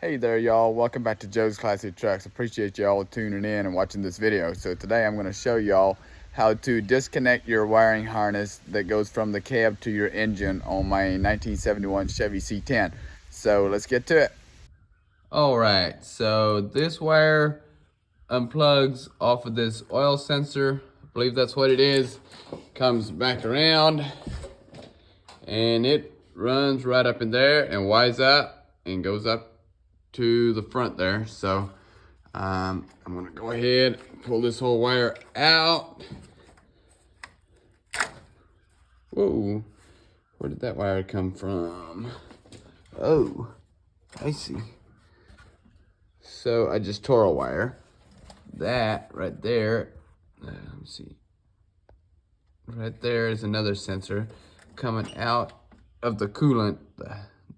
Hey there, y'all. Welcome back to Joe's Classic Trucks. Appreciate y'all tuning in and watching this video. So today I'm going to show y'all how to disconnect your wiring harness that goes from the cab to your engine on my 1971 Chevy C10. So let's get to it. All right, so this wire unplugs off of this oil sensor. I believe that's what it is. Comes back around and it runs right up in there and wires up and goes up to the front there. So I'm gonna go ahead and pull this whole wire out. Whoa, where did that wire come from? Oh, I see. So I just tore a wire. That right there, let me see. Right there is another sensor coming out of the coolant.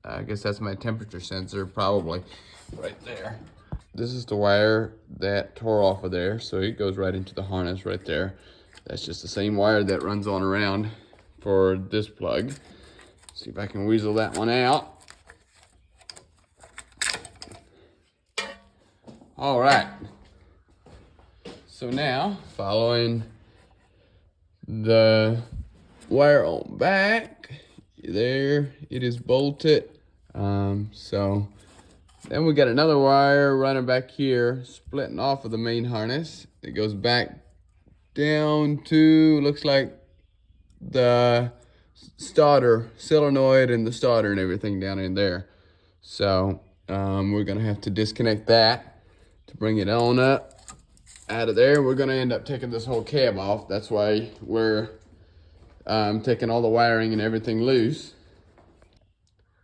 I guess that's my temperature sensor, probably right there. This is the wire that tore off of there, so it goes right into the harness right there. That's just the same wire that runs on around for this plug. See if I can weasel that one out. All right. So now, following the wire on back, there it is bolted. So then we got another wire running back here, splitting off of the main harness. It goes back down to, looks like the starter, solenoid and the starter and everything down in there. So we're gonna have to disconnect that to bring it on up out of there. We're gonna end up taking this whole cab off. That's why we're taking all the wiring and everything loose.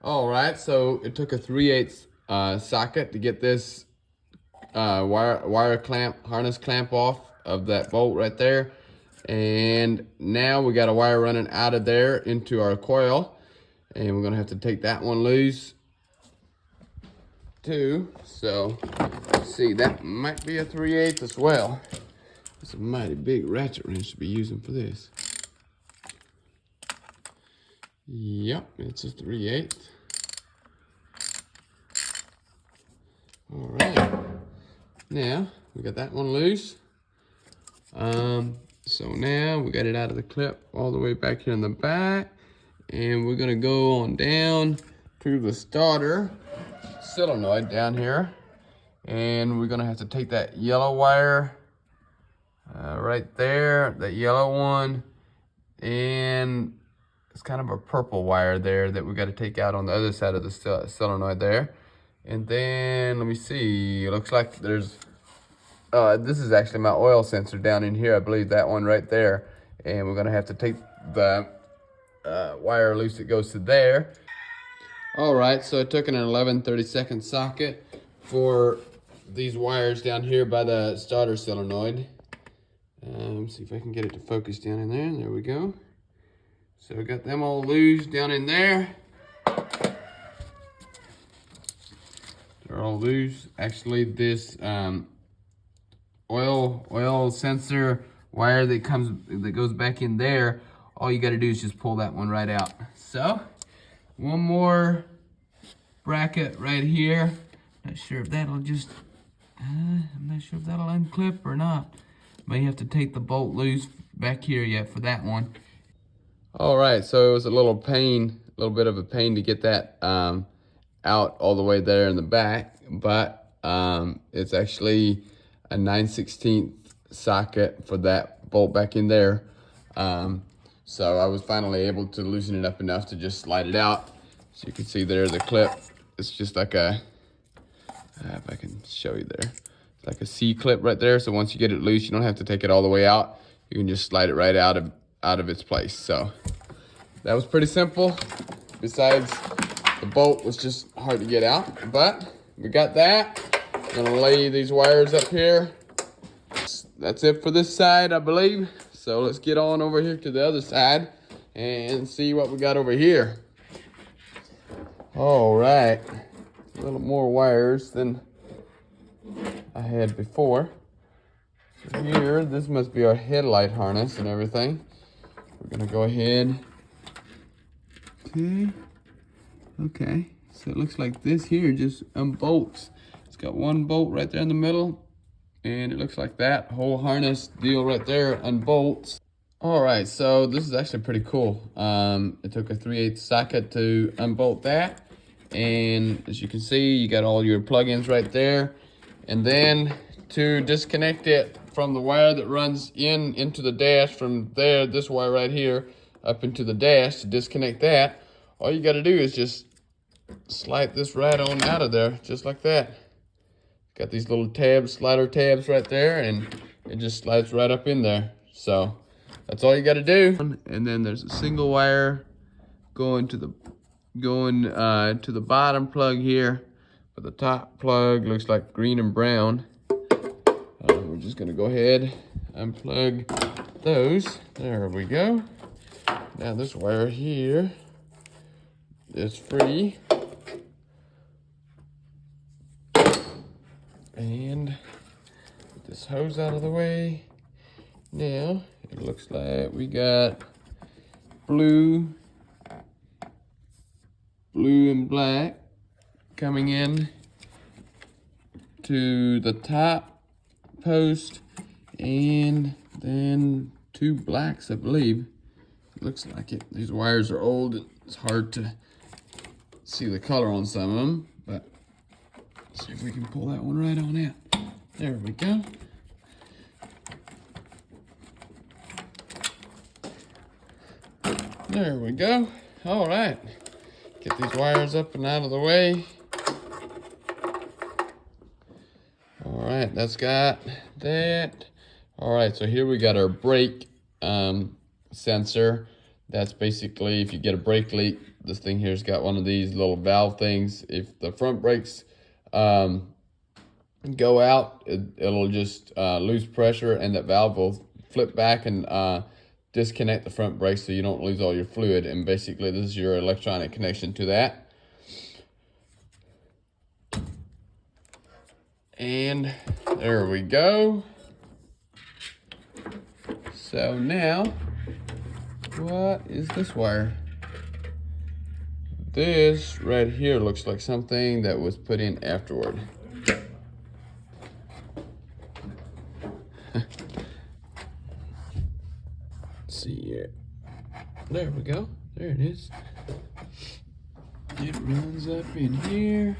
All right, so it took a 3/8 socket to get this wire clamp, harness clamp off of that bolt right there. And now we got a wire running out of there into our coil, and we're gonna have to take that one loose too. So let's see, that might be a 3/8 as well. It's a mighty big ratchet wrench to be using for this. Yep, it's a 3/8. All right, now we got that one loose. So now we got it out of the clip all the way back here in the back, and we're gonna go on down to the starter solenoid down here, and we're gonna have to take that yellow wire right there, that yellow one, and it's kind of a purple wire there that we got to take out on the other side of the solenoid there. And then let me see, it looks like there's this is actually my oil sensor down in here. I believe that one right there, and we're gonna have to take the wire loose that goes to there. All right, so I took an 11/32 socket for these wires down here by the starter solenoid. See if I can get it to focus down in there. There we go. So I got them all loose down in there. They're all loose. Actually, this oil sensor wire that goes back in there, all you got to do is just pull that one right out. So one more bracket right here. Not sure if that'll just I'm not sure if that'll unclip or not. May have to take the bolt loose back here yet for that one. All right, so it was a little bit of a pain to get that out all the way there in the back, but it's actually a 9/16 socket for that bolt back in there. So I was finally able to loosen it up enough to just slide it out. So you can see there's a clip. It's just like a, if I can show you there, it's like a C clip right there. So once you get it loose, you don't have to take it all the way out. You can just slide it right out of its place. So that was pretty simple. Besides, the bolt was just hard to get out, but we got that. I'm gonna lay these wires up here. That's it for this side, I believe. So let's get on over here to the other side and see what we got over here. All right, a little more wires than I had before. So here, this must be our headlight harness and everything. We're gonna go ahead. Okay, so So it looks like this here just unbolts. It's got one bolt right there in the middle, and it looks like that whole harness deal right there unbolts. All right, so this is actually pretty cool. It took a 3/8 socket to unbolt that. And as you can see, you got all your plugins right there. And then to disconnect it from the wire that runs into the dash from there, this wire right here, up into the dash, to disconnect that, all you gotta do is just slide this right on out of there, just like that. Got these little tabs, slider tabs right there, and it just slides right up in there. So that's all you gotta do. And then there's a single wire going to the bottom plug here, but the top plug looks like green and brown. We're just gonna go ahead and unplug those. There we go. Now this wire here is free. And get this hose out of the way. Now it looks like we got blue and black coming in to the top post, and then two blacks, I believe. It looks like it. These wires are old. It's hard to see the color on some of them, but let's see if we can pull that one right on out. There we go. There we go. All right. Get these wires up and out of the way. All right, that's got that. All right, so here we got our brake sensor. That's basically if you get a brake leak, this thing here's got one of these little valve things. If the front brakes go out, it'll just lose pressure, and that valve will flip back and disconnect the front brakes so you don't lose all your fluid. And basically this is your electronic connection to that. And there we go. So now, what is this wire? This right here looks like something that was put in afterward. See here. There we go. There it is. It runs up in here.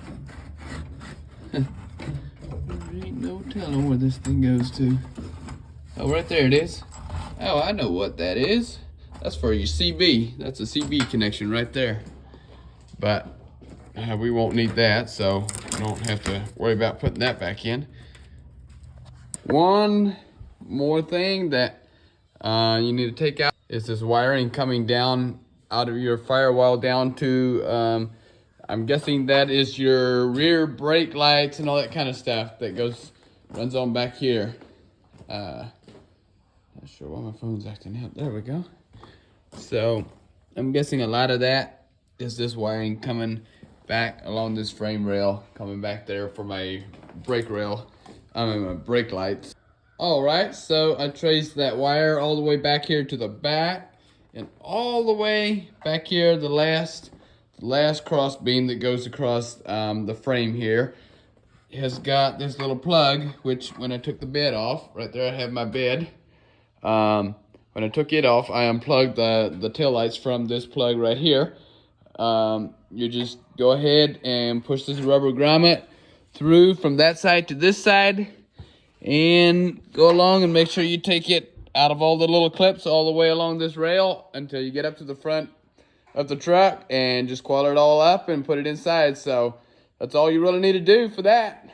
There ain't no telling where this thing goes to. Oh, right there it is. Oh, I know what that is. That's for your CB. That's a CB connection right there. But we won't need that, so you don't have to worry about putting that back in. One more thing that you need to take out is this wiring coming down out of your firewall down to, I'm guessing that is your rear brake lights and all that kind of stuff that runs on back here. Not sure why my phone's acting up. There we go. So I'm guessing a lot of that is this wiring coming back along this frame rail, coming back there for my brake rail, my brake lights. All right, so I traced that wire all the way back here to the back, and all the way back here, the last cross beam that goes across the frame here has got this little plug, which when I took the bed off, right there I have my bed. When I took it off, I unplugged the taillights from this plug right here. You just go ahead and push this rubber grommet through from that side to this side, and go along and make sure you take it out of all the little clips all the way along this rail until you get up to the front of the truck, and just coil it all up and put it inside. So that's all you really need to do for that.